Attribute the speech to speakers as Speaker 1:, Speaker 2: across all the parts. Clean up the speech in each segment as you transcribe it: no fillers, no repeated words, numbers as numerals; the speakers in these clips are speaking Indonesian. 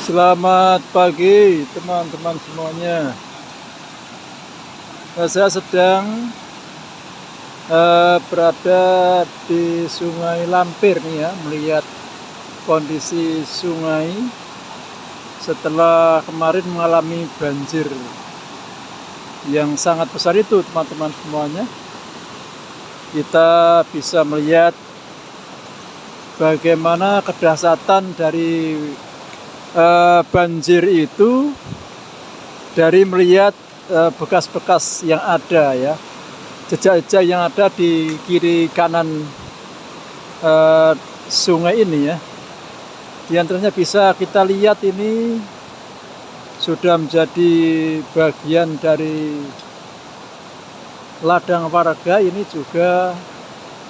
Speaker 1: Selamat pagi teman-teman semuanya. Saya sedang berada di Sungai Lampir nih ya, melihat kondisi sungai setelah kemarin mengalami banjir yang sangat besar itu teman-teman semuanya. Kita bisa melihat bagaimana kedahsyatan dari banjir itu dari melihat bekas-bekas yang ada ya, jejak-jejak yang ada di kiri kanan sungai ini ya. Di antaranya bisa kita lihat ini sudah menjadi bagian dari ladang warga, ini juga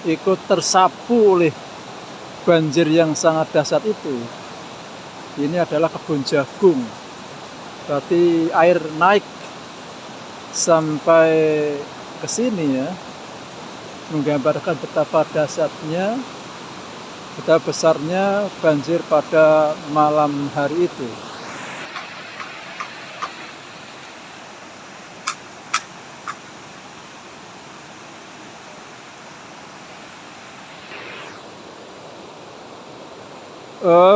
Speaker 1: ikut tersapu oleh banjir yang sangat dahsyat itu. Ini adalah kebun jagung, berarti air naik sampai ke sini ya, menggambarkan betapa dahsyatnya, betapa besarnya banjir pada malam hari itu.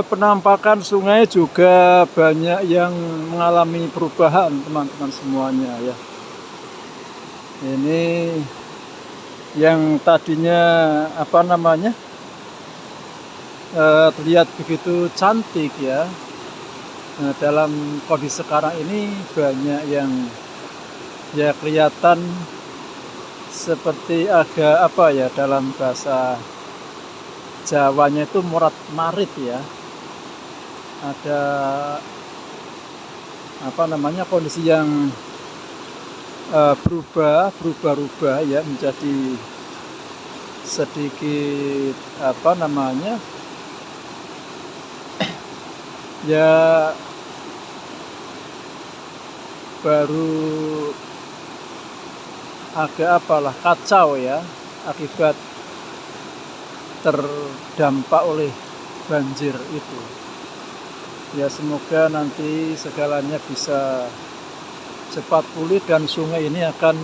Speaker 1: Penampakan sungai juga banyak yang mengalami perubahan teman-teman semuanya ya. Ini yang tadinya terlihat begitu cantik ya. Nah, dalam kondisi sekarang ini banyak yang ya kelihatan seperti agak dalam bahasa Jawanya itu morat-marit ya. Ada kondisi yang berubah ya, menjadi sedikit ya baru agak kacau ya, akibat terdampak oleh banjir itu. Ya semoga nanti segalanya bisa cepat pulih dan sungai ini akan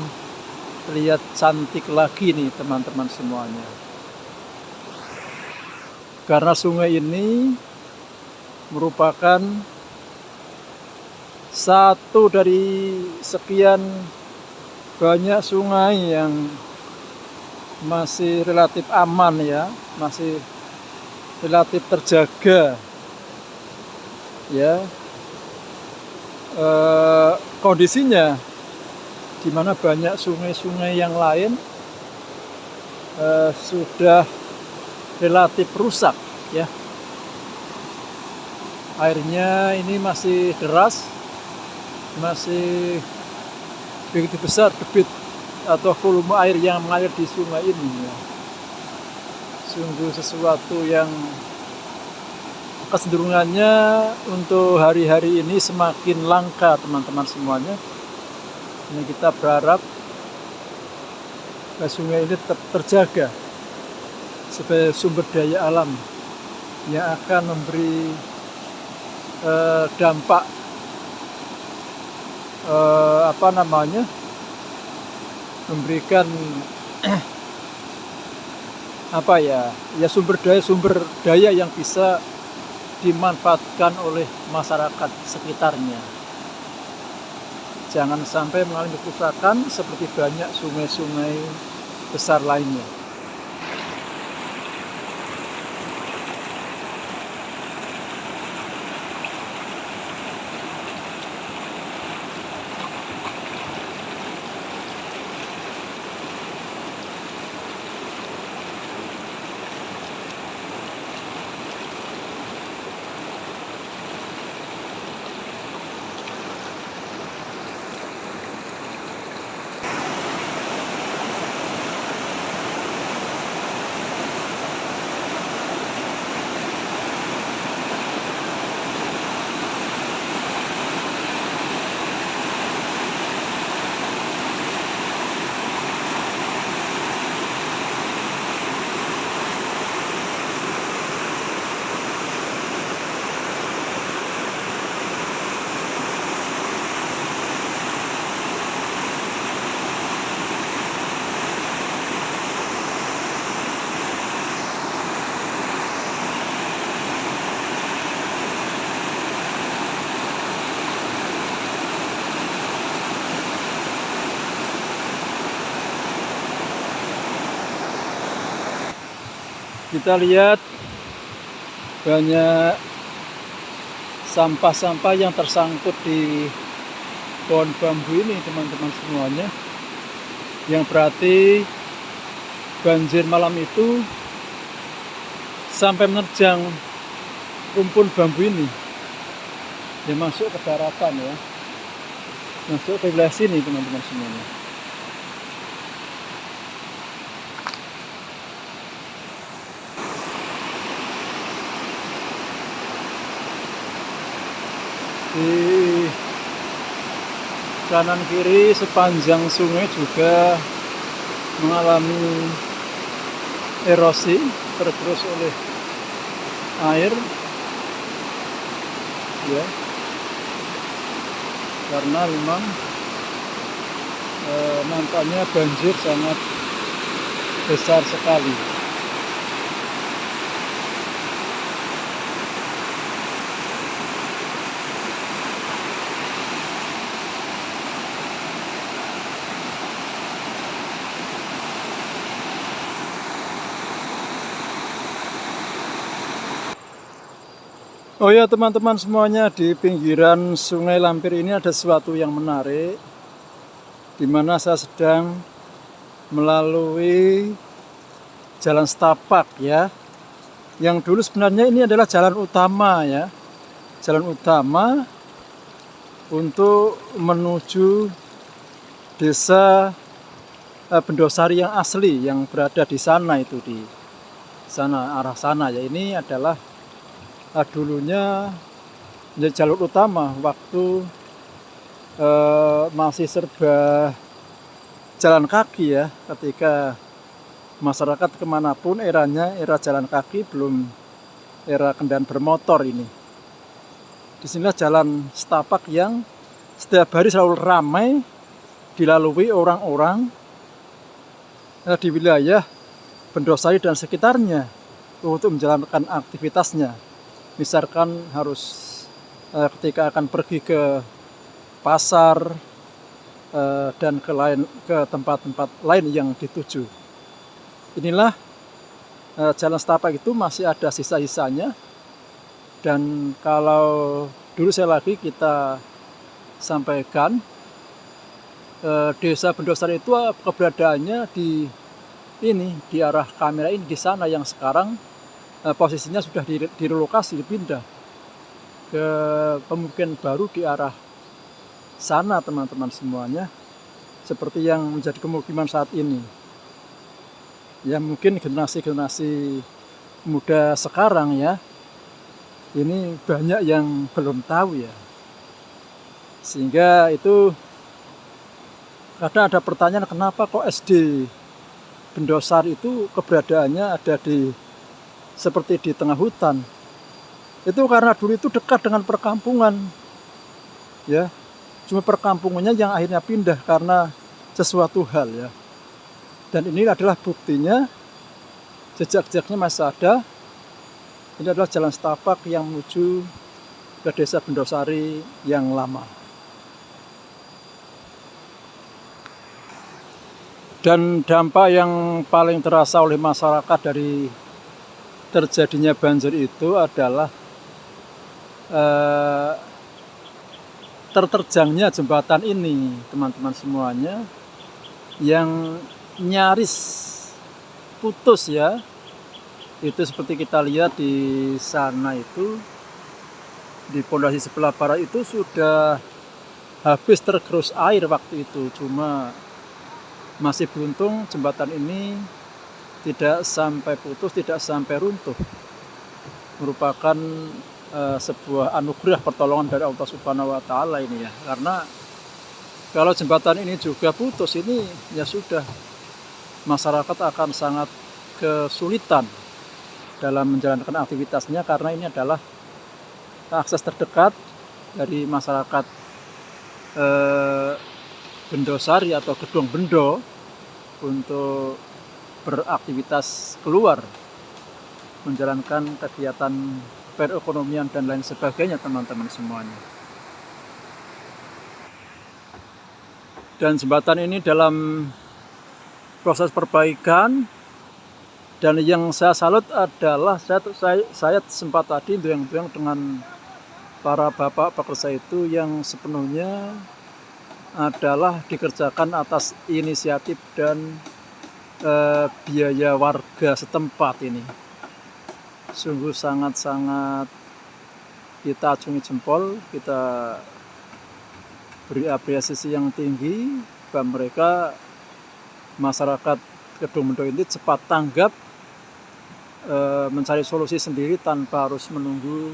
Speaker 1: terlihat cantik lagi nih teman-teman semuanya. Karena sungai ini merupakan satu dari sekian banyak sungai yang masih relatif aman ya, masih relatif terjaga ya kondisinya, di mana banyak sungai-sungai yang lain sudah relatif rusak ya. Airnya ini masih deras, masih begitu besar debit atau volume air yang mengalir di sungai ini ya. Sungguh sesuatu yang kecenderungannya untuk hari-hari ini semakin langka teman-teman semuanya. Ini kita berharap sungai ini tetap terjaga sebagai sumber daya alam yang akan memberi dampak memberikan sumber daya yang bisa dimanfaatkan oleh masyarakat sekitarnya. Jangan sampai mengalami kerusakan seperti banyak sungai-sungai besar lainnya. Kita lihat banyak sampah-sampah yang tersangkut di pohon bambu ini teman-teman semuanya, yang berarti banjir malam itu sampai menerjang rumpun bambu ini. Dia masuk ke daratan ya, masuk ke wilayah sini teman-teman semuanya. Di kanan kiri sepanjang sungai juga mengalami erosi, tergerus oleh air ya, karena memang nampaknya banjir sangat besar sekali. Oh ya teman-teman semuanya, di pinggiran Sungai Lampir ini ada sesuatu yang menarik, di mana saya sedang melalui jalan setapak ya, yang dulu sebenarnya ini adalah jalan utama ya, jalan utama untuk menuju desa Bendosari yang asli, yang berada di sana, itu di sana, arah sana ya. Ini adalah dulunya menjadi jalur utama waktu masih serba jalan kaki ya, ketika masyarakat kemanapun eranya era jalan kaki, belum era kendaraan bermotor ini. Disinilah jalan setapak yang setiap hari selalu ramai dilalui orang-orang di wilayah Bendosari dan sekitarnya untuk menjalankan aktivitasnya. Misalkan harus ketika akan pergi ke pasar dan ke tempat-tempat lain yang dituju. Inilah jalan setapak itu masih ada sisa-sisanya, dan kalau dulu saya lagi kita sampaikan, desa Bendosari itu keberadaannya di arah kamera ini, di sana, yang sekarang posisinya sudah direlokasi, dipindah ke pemukiman baru di arah sana teman-teman semuanya, seperti yang menjadi pemukiman saat ini ya. Mungkin generasi muda sekarang ya, ini banyak yang belum tahu ya, sehingga itu kadang ada pertanyaan, kenapa kok SD Bendosari itu keberadaannya ada seperti di tengah hutan. Itu karena dulu itu dekat dengan perkampungan ya, cuma perkampungannya yang akhirnya pindah karena sesuatu hal ya. Dan ini adalah buktinya, jejak-jejaknya masih ada. Ini adalah jalan setapak yang menuju ke desa Bendosari yang lama. Dan dampak yang paling terasa oleh masyarakat dari terjadinya banjir itu adalah terterjangnya jembatan ini teman-teman semuanya, yang nyaris putus ya. Itu seperti kita lihat di sana itu, di pondasi sebelah barat itu sudah habis tergerus air waktu itu. Cuma masih beruntung jembatan ini tidak sampai putus, tidak sampai runtuh. Merupakan sebuah anugerah pertolongan dari Allah Subhanahu wa Ta'ala ini ya. Karena kalau jembatan ini juga putus, ini ya sudah, masyarakat akan sangat kesulitan dalam menjalankan aktivitasnya, karena ini adalah akses terdekat dari masyarakat Bendosari atau Gedong Bendo untuk beraktivitas keluar, menjalankan kegiatan perekonomian dan lain sebagainya teman-teman semuanya. Dan jembatan ini dalam proses perbaikan Dan yang saya salut adalah saya sempat tadi doyang-doyang dengan para bapak pekerja itu yang sepenuhnya adalah dikerjakan atas inisiatif dan biaya warga setempat ini. Sungguh sangat-sangat kita acungi jempol, kita beri apresiasi yang tinggi bahwa mereka masyarakat Kedung Mendo ini cepat tanggap, mencari solusi sendiri tanpa harus menunggu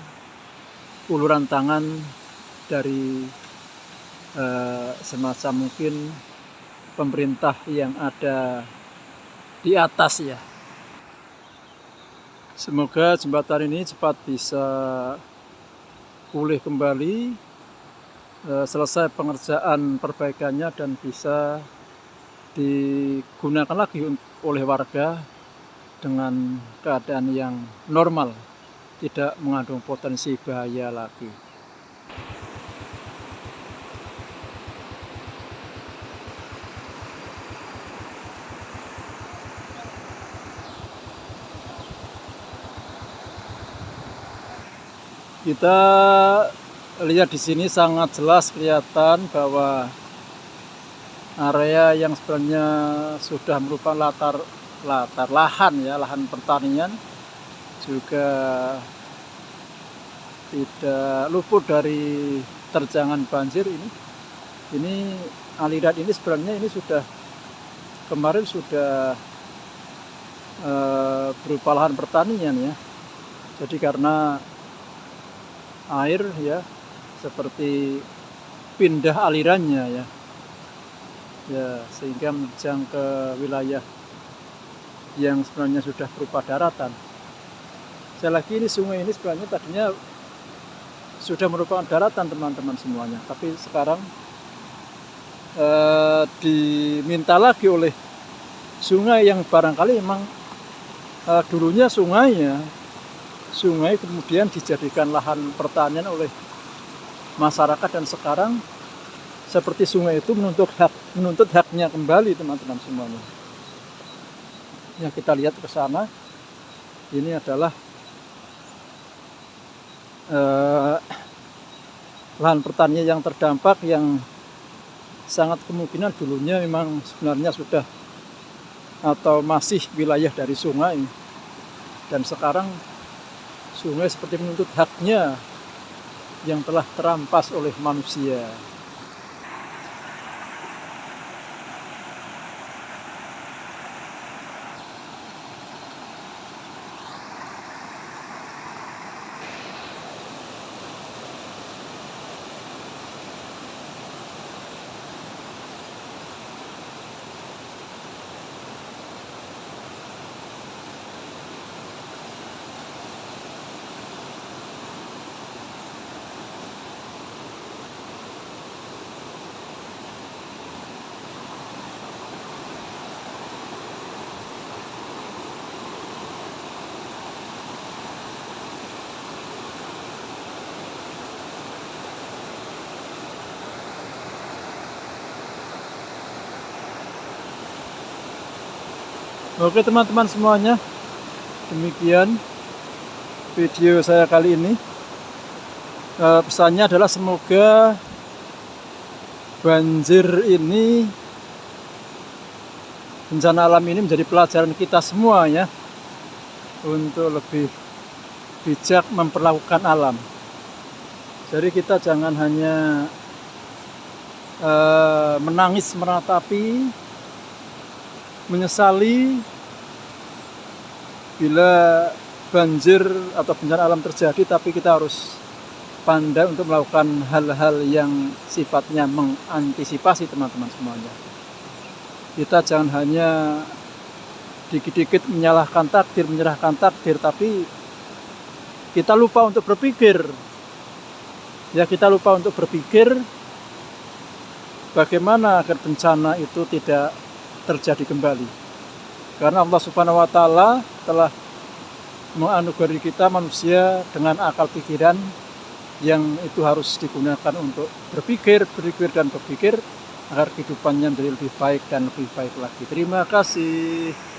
Speaker 1: uluran tangan dari semacam mungkin pemerintah yang ada di atas ya. Semoga jembatan ini cepat bisa pulih kembali, selesai pengerjaan perbaikannya dan bisa digunakan lagi oleh warga dengan keadaan yang normal, tidak mengandung potensi bahaya lagi. Kita lihat di sini sangat jelas kelihatan bahwa area yang sebenarnya sudah merupakan latar lahan ya, lahan pertanian juga tidak luput dari terjangan banjir ini. Aliran ini sebenarnya ini sudah kemarin sudah berupa lahan pertanian ya. Jadi karena air ya seperti pindah alirannya ya sehingga menerjang ke wilayah yang sebenarnya sudah berupa daratan. Sekali lagi ini sungai ini sebenarnya tadinya sudah merupakan daratan teman-teman semuanya, tapi sekarang diminta lagi oleh sungai yang barangkali memang dulunya sungai kemudian dijadikan lahan pertanian oleh masyarakat dan sekarang seperti sungai itu menuntut haknya kembali teman-teman semuanya. Yang kita lihat ke sana ini adalah lahan pertanian yang terdampak yang sangat kemungkinan dulunya memang sebenarnya sudah atau masih wilayah dari sungai, dan sekarang sungai seperti menuntut haknya yang telah terampas oleh manusia. Oke teman-teman semuanya, demikian video saya kali ini. Pesannya adalah semoga banjir ini, bencana alam ini menjadi pelajaran kita semua ya, untuk lebih bijak memperlakukan alam. Jadi kita jangan hanya menangis meratapi, menyesali bila banjir atau bencana alam terjadi, tapi kita harus pandai untuk melakukan hal-hal yang sifatnya mengantisipasi teman-teman semuanya. Kita jangan hanya dikit-dikit menyalahkan takdir, menyerahkan takdir, tapi kita lupa untuk berpikir. Ya, kita lupa untuk berpikir bagaimana agar bencana itu tidak terjadi kembali. Karena Allah Subhanahu wa Ta'ala telah menganugerahi kita manusia dengan akal pikiran yang itu harus digunakan untuk berpikir agar kehidupannya menjadi lebih baik dan lebih baik lagi. Terima kasih.